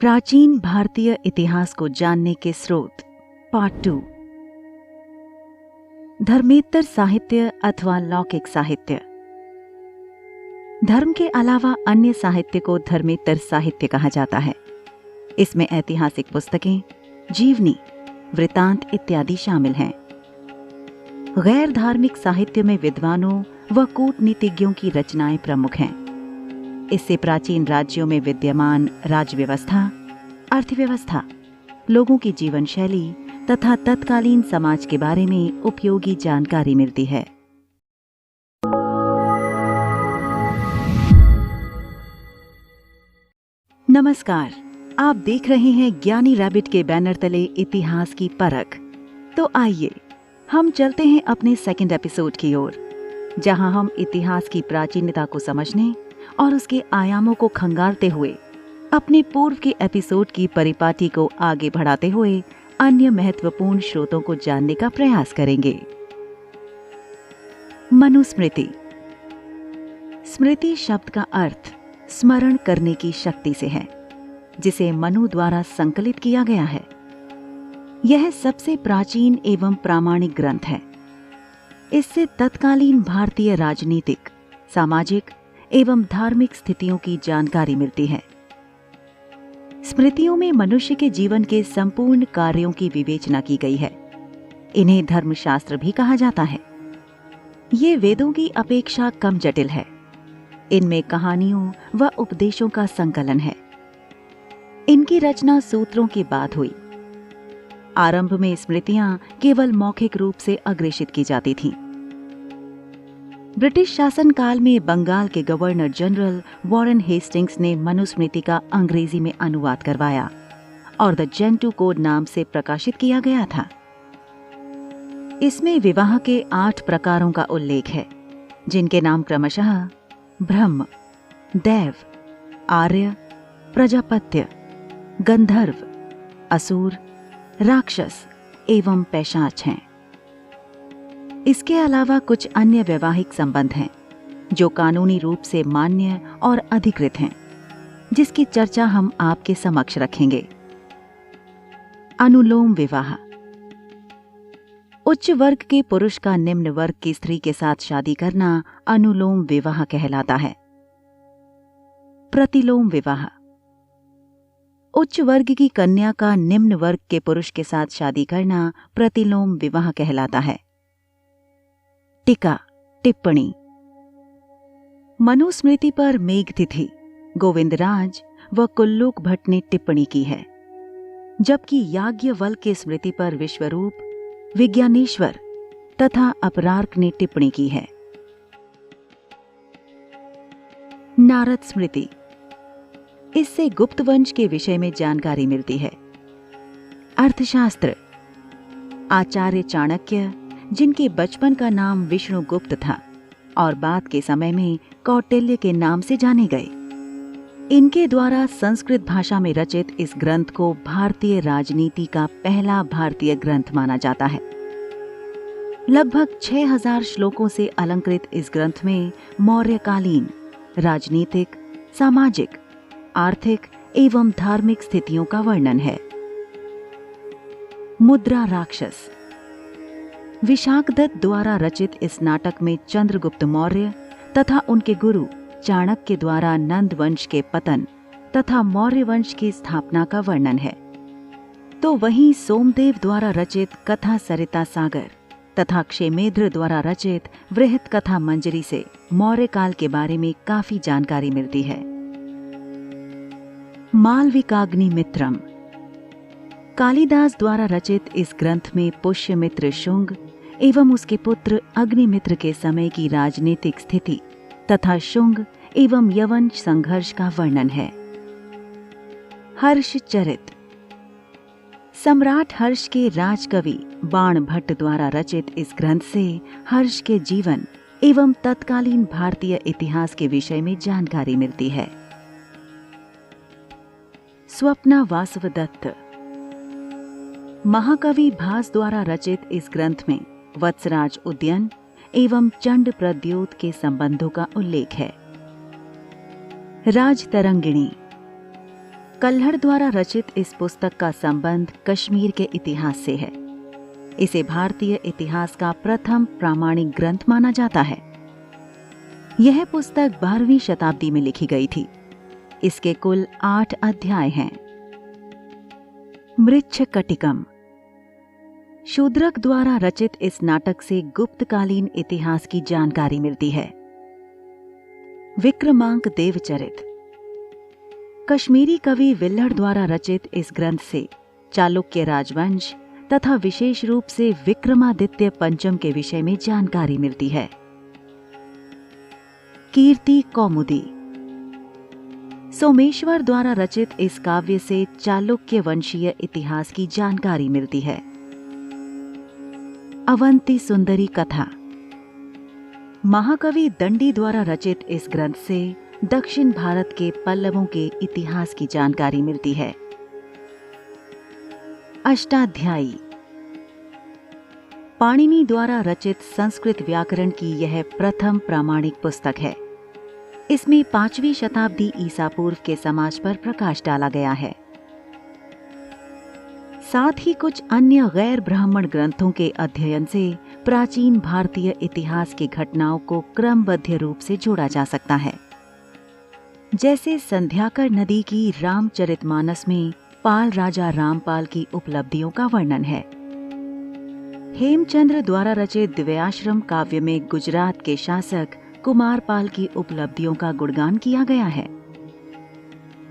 प्राचीन भारतीय इतिहास को जानने के स्रोत पार्ट 2। धर्मेतर साहित्य अथवा लौकिक साहित्य। धर्म के अलावा अन्य साहित्य को धर्मेतर साहित्य कहा जाता है। इसमें ऐतिहासिक पुस्तकें, जीवनी, वृतांत इत्यादि शामिल हैं। गैर धार्मिक साहित्य में विद्वानों व कूटनीतिज्ञों की रचनाएं प्रमुख हैं। इससे प्राचीन राज्यों में विद्यमान राज्य व्यवस्था, अर्थव्यवस्था, लोगों की जीवन शैली तथा तत्कालीन समाज के बारे में उपयोगी जानकारी मिलती है। नमस्कार, आप देख रहे हैं ज्ञानी रैबिट के बैनर तले इतिहास की परख। तो आइए हम चलते हैं अपने सेकंड एपिसोड की ओर, जहां हम इतिहास की प्राचीनता को समझने और उसके आयामों को खंगालते हुए अपने पूर्व के एपिसोड की परिपाटी को आगे बढ़ाते हुए अन्य महत्वपूर्ण स्रोतों को जानने का प्रयास करेंगे। मनुस्मृति। स्मृति शब्द का अर्थ स्मरण करने की शक्ति से है, जिसे मनु द्वारा संकलित किया गया है। यह सबसे प्राचीन एवं प्रामाणिक ग्रंथ है। इससे तत्कालीन भारतीय राजनीतिक, सामाजिक एवं धार्मिक स्थितियों की जानकारी मिलती है। स्मृतियों में मनुष्य के जीवन के संपूर्ण कार्यों की विवेचना की गई है। इन्हें धर्मशास्त्र भी कहा जाता है। ये वेदों की अपेक्षा कम जटिल है। इनमें कहानियों व उपदेशों का संकलन है। इनकी रचना सूत्रों के बाद हुई। आरंभ में स्मृतियां केवल मौखिक रूप से अग्रेषित की जाती थीं। ब्रिटिश शासन काल में बंगाल के गवर्नर जनरल वॉरेन हेस्टिंग्स ने मनुस्मृति का अंग्रेजी में अनुवाद करवाया और द जेंटू कोड नाम से प्रकाशित किया गया था। इसमें विवाह के 8 प्रकारों का उल्लेख है, जिनके नाम क्रमशः ब्रह्म, देव, आर्य, प्रजापत्य, गंधर्व, असुर, राक्षस एवं पैशाच हैं। इसके अलावा कुछ अन्य वैवाहिक संबंध हैं, जो कानूनी रूप से मान्य और अधिकृत हैं, जिसकी चर्चा हम आपके समक्ष रखेंगे। अनुलोम विवाह। उच्च वर्ग के पुरुष का निम्न वर्ग की स्त्री के साथ शादी करना अनुलोम विवाह कहलाता है। प्रतिलोम विवाह। उच्च वर्ग की कन्या का निम्न वर्ग के पुरुष के साथ शादी करना प्रतिलोम विवाह कहलाता है। टीका, टिप्पणी। मनुस्मृति पर मेघतिथि, गोविंदराज व कुल्लूक भट्ट ने टिप्पणी की है, जबकि याज्ञवल्क्य के स्मृति पर विश्वरूप, विज्ञानेश्वर तथा अपरार्क ने टिप्पणी की है। नारद स्मृति। इससे गुप्त वंश के विषय में जानकारी मिलती है। अर्थशास्त्र। आचार्य चाणक्य, जिनके बचपन का नाम विष्णुगुप्त था और बाद के समय में कौटिल्य के नाम से जाने गए, इनके द्वारा संस्कृत भाषा में रचित इस ग्रंथ को भारतीय राजनीति का पहला भारतीय ग्रंथ माना जाता है। लगभग 6000 श्लोकों से अलंकृत इस ग्रंथ में मौर्यकालीन राजनीतिक, सामाजिक, आर्थिक एवं धार्मिक स्थितियों का वर्णन है। मुद्रा राक्षस। विशाखदत्त द्वारा रचित इस नाटक में चंद्रगुप्त मौर्य तथा उनके गुरु चाणक्य द्वारा नंद वंश के पतन तथा मौर्य वंश की स्थापना का वर्णन है। तो वहीं सोमदेव द्वारा रचित कथा सरिता सागर तथा क्षेमेंद्र द्वारा रचित वृहत कथा मंजरी से मौर्य काल के बारे में काफी जानकारी मिलती है। मालविकाग्निमित्रम। कालिदास द्वारा रचित इस ग्रंथ में पुष्यमित्र शुंग एवं उसके पुत्र अग्निमित्र के समय की राजनीतिक स्थिति तथा शुंग एवं यवन संघर्ष का वर्णन है। हर्षचरित। सम्राट हर्ष के राजकवि बाण भट्ट द्वारा रचित इस ग्रंथ से हर्ष के जीवन एवं तत्कालीन भारतीय इतिहास के विषय में जानकारी मिलती है। स्वप्ना वासवदत्त। महाकवि भास द्वारा रचित इस ग्रंथ में वत्सराज उद्यन एवं चंड प्रद्योत के संबंधों का उल्लेख है। राजतरंगिणी। कल्हड़ द्वारा रचित इस पुस्तक का संबंध कश्मीर के इतिहास से है। इसे भारतीय इतिहास का प्रथम प्रामाणिक ग्रंथ माना जाता है। यह पुस्तक 12वीं शताब्दी में लिखी गई थी। इसके कुल 8 अध्याय हैं। मृच्छकटिकम। शूद्रक द्वारा रचित इस नाटक से गुप्तकालीन इतिहास की जानकारी मिलती है। विक्रमांक देवचरित। कश्मीरी कवि विल्हड़ द्वारा रचित इस ग्रंथ से चालुक्य राजवंश तथा विशेष रूप से विक्रमादित्य पंचम के विषय में जानकारी मिलती है। कीर्ति कौमुदी। सोमेश्वर द्वारा रचित इस काव्य से चालुक्य वंशीय इतिहास की जानकारी मिलती है। अवंती सुंदरी कथा। महाकवि दंडी द्वारा रचित इस ग्रंथ से दक्षिण भारत के पल्लवों के इतिहास की जानकारी मिलती है। अष्टाध्यायी। पाणिनि द्वारा रचित संस्कृत व्याकरण की यह प्रथम प्रामाणिक पुस्तक है। इसमें 5वीं शताब्दी ईसा पूर्व के समाज पर प्रकाश डाला गया है। साथ ही कुछ अन्य गैर ब्राह्मण ग्रंथों के अध्ययन से प्राचीन भारतीय इतिहास की घटनाओं को क्रमबद्ध रूप से जोड़ा जा सकता है। जैसे संध्याकर नदी की रामचरितमानस में पाल राजा रामपाल की उपलब्धियों का वर्णन है। हेमचंद्र द्वारा रचित दिव्याश्रम काव्य में गुजरात के शासक कुमारपाल की उपलब्धियों का गुणगान किया गया है।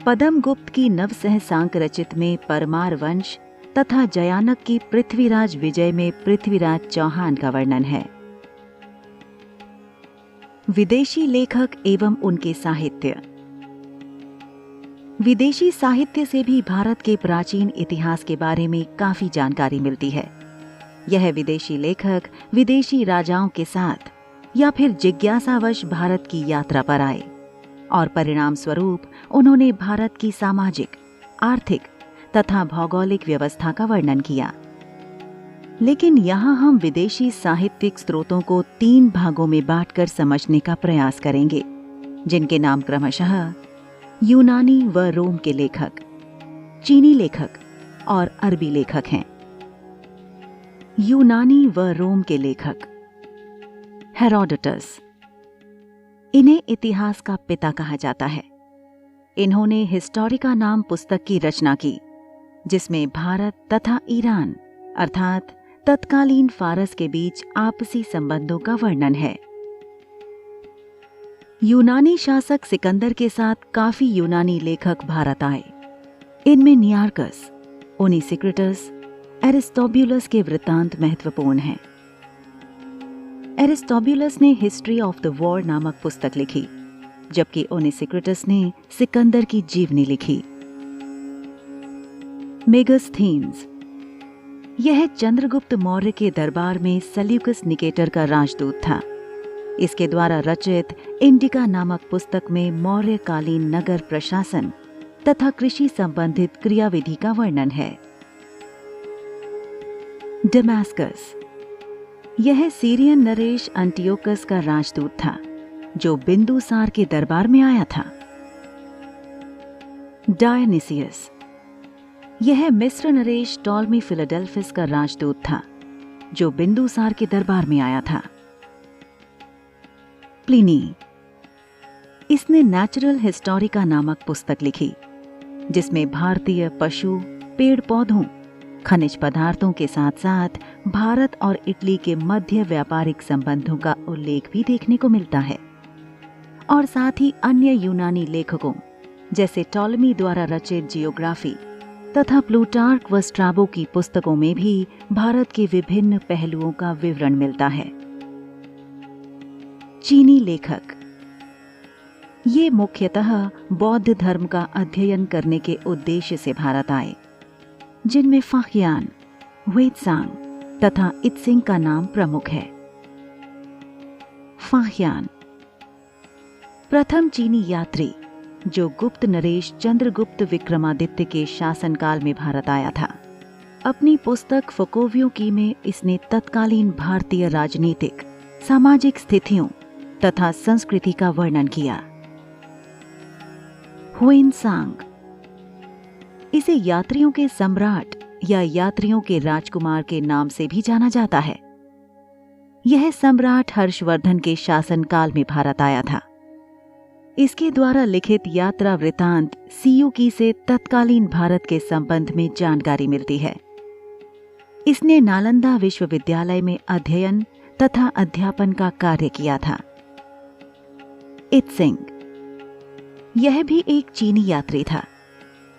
पदम गुप्त की नवसहसांक रचित में परमार वंश तथा जयानक की पृथ्वीराज विजय में पृथ्वीराज चौहान का वर्णन है। विदेशी लेखक एवं उनके साहित्य। विदेशी साहित्य से भी भारत के प्राचीन इतिहास के बारे में काफी जानकारी मिलती है। यह विदेशी लेखक विदेशी राजाओं के साथ या फिर जिज्ञासावश भारत की यात्रा पर आए और परिणाम स्वरूप उन्होंने भारत की सामाजिक, आर्थिक तथा भौगोलिक व्यवस्था का वर्णन किया। लेकिन यहाँ हम विदेशी साहित्यिक स्रोतों को 3 भागों में बांटकर समझने का प्रयास करेंगे, जिनके नाम क्रमशः यूनानी व रोम के लेखक, चीनी लेखक और अरबी लेखक हैं। यूनानी व रोम के लेखक। हेरोडोटस। इन्हें इतिहास का पिता कहा जाता है। इन्होंने हिस्टोरिका नाम पुस्तक की रचना की, जिसमें भारत तथा ईरान अर्थात तत्कालीन फारस के बीच आपसी संबंधों का वर्णन है। यूनानी शासक सिकंदर के साथ काफी यूनानी लेखक भारत आए। इनमें नियार्कस, ओनिसिक्रिटस, एरिस्टोब्यूलस के वृत्तांत महत्वपूर्ण हैं। एरिस्टोब्यूलस ने हिस्ट्री ऑफ द वॉर नामक पुस्तक लिखी, जबकि ओनिसिक्रिटस ने सिकंदर की जीवनी लिखी। मेगास्थीन्स। यह चंद्रगुप्त मौर्य के दरबार में सेल्यूकस निकेटर का राजदूत था। इसके द्वारा रचित इंडिका नामक पुस्तक में मौर्यकालीन नगर प्रशासन तथा कृषि संबंधित क्रियाविधि का वर्णन है। डमास्कस। यह सीरियन नरेश अंटियोकस का राजदूत था, जो बिंदुसार के दरबार में आया था। डायनिसियस। यह मिस्र नरेश टॉलमी फिलाडेल्फिस का राजदूत था, जो बिंदुसार के दरबार में आया था। प्लिनी। इसने नेचुरल हिस्टोरिका नामक पुस्तक लिखी, जिसमें भारतीय पशु, पेड़ पौधों, खनिज पदार्थों के साथ साथ भारत और इटली के मध्य व्यापारिक संबंधों का उल्लेख भी देखने को मिलता है। और साथ ही अन्य यूनानी लेखकों जैसे टॉलमी द्वारा रचित जियोग्राफी तथा प्लूटार्क व स्ट्राबो की पुस्तकों में भी भारत के विभिन्न पहलुओं का विवरण मिलता है। चीनी लेखक। ये मुख्यतः बौद्ध धर्म का अध्ययन करने के उद्देश्य से भारत आए, जिनमें फाहियान, वेत्सांग तथा इत्सिंग का नाम प्रमुख है। फाहियान प्रथम चीनी यात्री जो गुप्त नरेश चंद्रगुप्त विक्रमादित्य के शासनकाल में भारत आया था। अपनी पुस्तक फुकोवियों की में इसने तत्कालीन भारतीय राजनीतिक, सामाजिक स्थितियों तथा संस्कृति का वर्णन किया। हुएनसांग इसे यात्रियों के सम्राट या यात्रियों के राजकुमार के नाम से भी जाना जाता है। यह सम्राट हर्षवर्धन के शासनकाल में भारत आया था। इसके द्वारा लिखित यात्रा वृतांत सियुकी से तत्कालीन भारत के संबंध में जानकारी मिलती है। इसने नालंदा विश्वविद्यालय में अध्ययन तथा अध्यापन का कार्य किया था। इत्सिंग, यह भी एक चीनी यात्री था।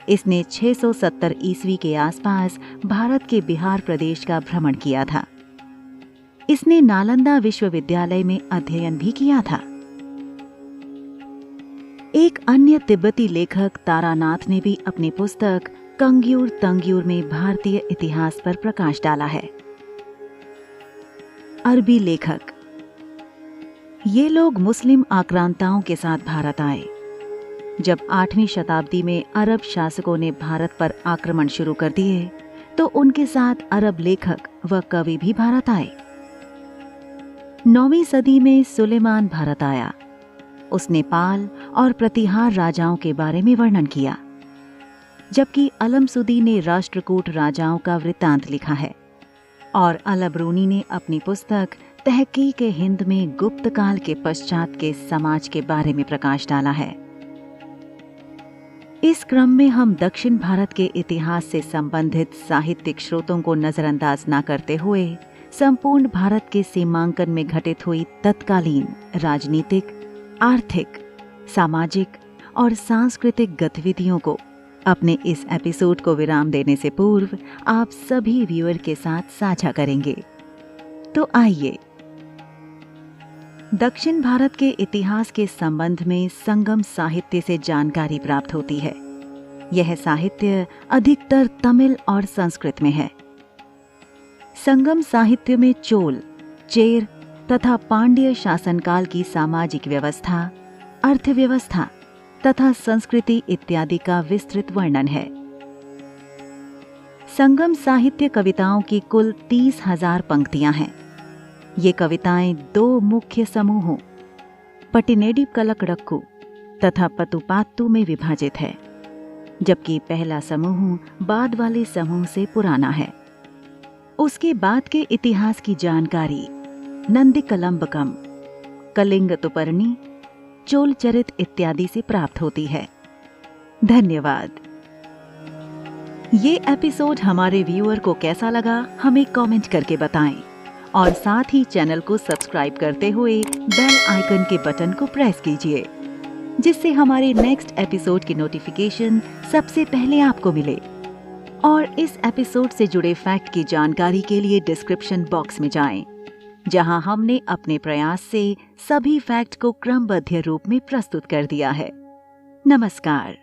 इसने 670 ईस्वी के आसपास भारत के बिहार प्रदेश का भ्रमण किया था। इसने नालंदा विश्वविद्यालय में अध्ययन भी किया था। एक अन्य तिब्बती लेखक तारानाथ ने भी अपनी पुस्तक कंग्यूर तंग्यूर में भारतीय इतिहास पर प्रकाश डाला है। अरबी लेखक, ये लोग मुस्लिम आक्रांताओं के साथ भारत आए। जब 8वीं शताब्दी में अरब शासकों ने भारत पर आक्रमण शुरू कर दिए तो उनके साथ अरब लेखक व कवि भी भारत आए। 9वीं सदी में सुलेमान भारत आया। उसने पाल और प्रतिहार राजाओं के बारे में वर्णन किया, जबकि अलमसुदी ने राष्ट्रकूट राजाओं का वृत्तांत लिखा है और अलबरूनी ने अपनी पुस्तक तहकीक हिंद में गुप्त काल के पश्चात के समाज के बारे में प्रकाश डाला है। इस क्रम में हम दक्षिण भारत के इतिहास से संबंधित साहित्यिक स्रोतों को नजरअंदाज न करते हुए संपूर्ण भारत के सीमांकन में घटित हुई तत्कालीन राजनीतिक, आर्थिक, सामाजिक और सांस्कृतिक गतिविधियों को अपने इस एपिसोड को विराम देने से पूर्व आप सभी व्यूअर के साथ साझा करेंगे। तो आइए, दक्षिण भारत के इतिहास के संबंध में संगम साहित्य से जानकारी प्राप्त होती है। यह साहित्य अधिकतर तमिल और संस्कृत में है। संगम साहित्य में चोल, चेर तथा पांड्य शासनकाल की सामाजिक व्यवस्था, अर्थव्यवस्था तथा संस्कृति इत्यादि का विस्तृत वर्णन है। संगम साहित्य कविताओं की कुल 30,000 पंक्तियां हैं। ये कविताएं 2 मुख्य समूहों पटिनेडी कलकड़क्कू तथा पतुपात्तु में विभाजित है, जबकि पहला समूह बाद वाले समूह से पुराना है। उसके बाद के इतिहास की जानकारी नंदी कलंबकम, कलिंग तुपर्णी, चोल चरित इत्यादि से प्राप्त होती है। धन्यवाद। ये एपिसोड हमारे व्यूअर को कैसा लगा हमें कमेंट करके बताएं और साथ ही चैनल को सब्सक्राइब करते हुए बेल आइकन के बटन को प्रेस कीजिए, जिससे हमारे नेक्स्ट एपिसोड की नोटिफिकेशन सबसे पहले आपको मिले। और इस एपिसोड से जुड़े फैक्ट की जानकारी के लिए डिस्क्रिप्शन बॉक्स में जाएं, जहां हमने अपने प्रयास से सभी फैक्ट को क्रमबद्ध रूप में प्रस्तुत कर दिया है। नमस्कार।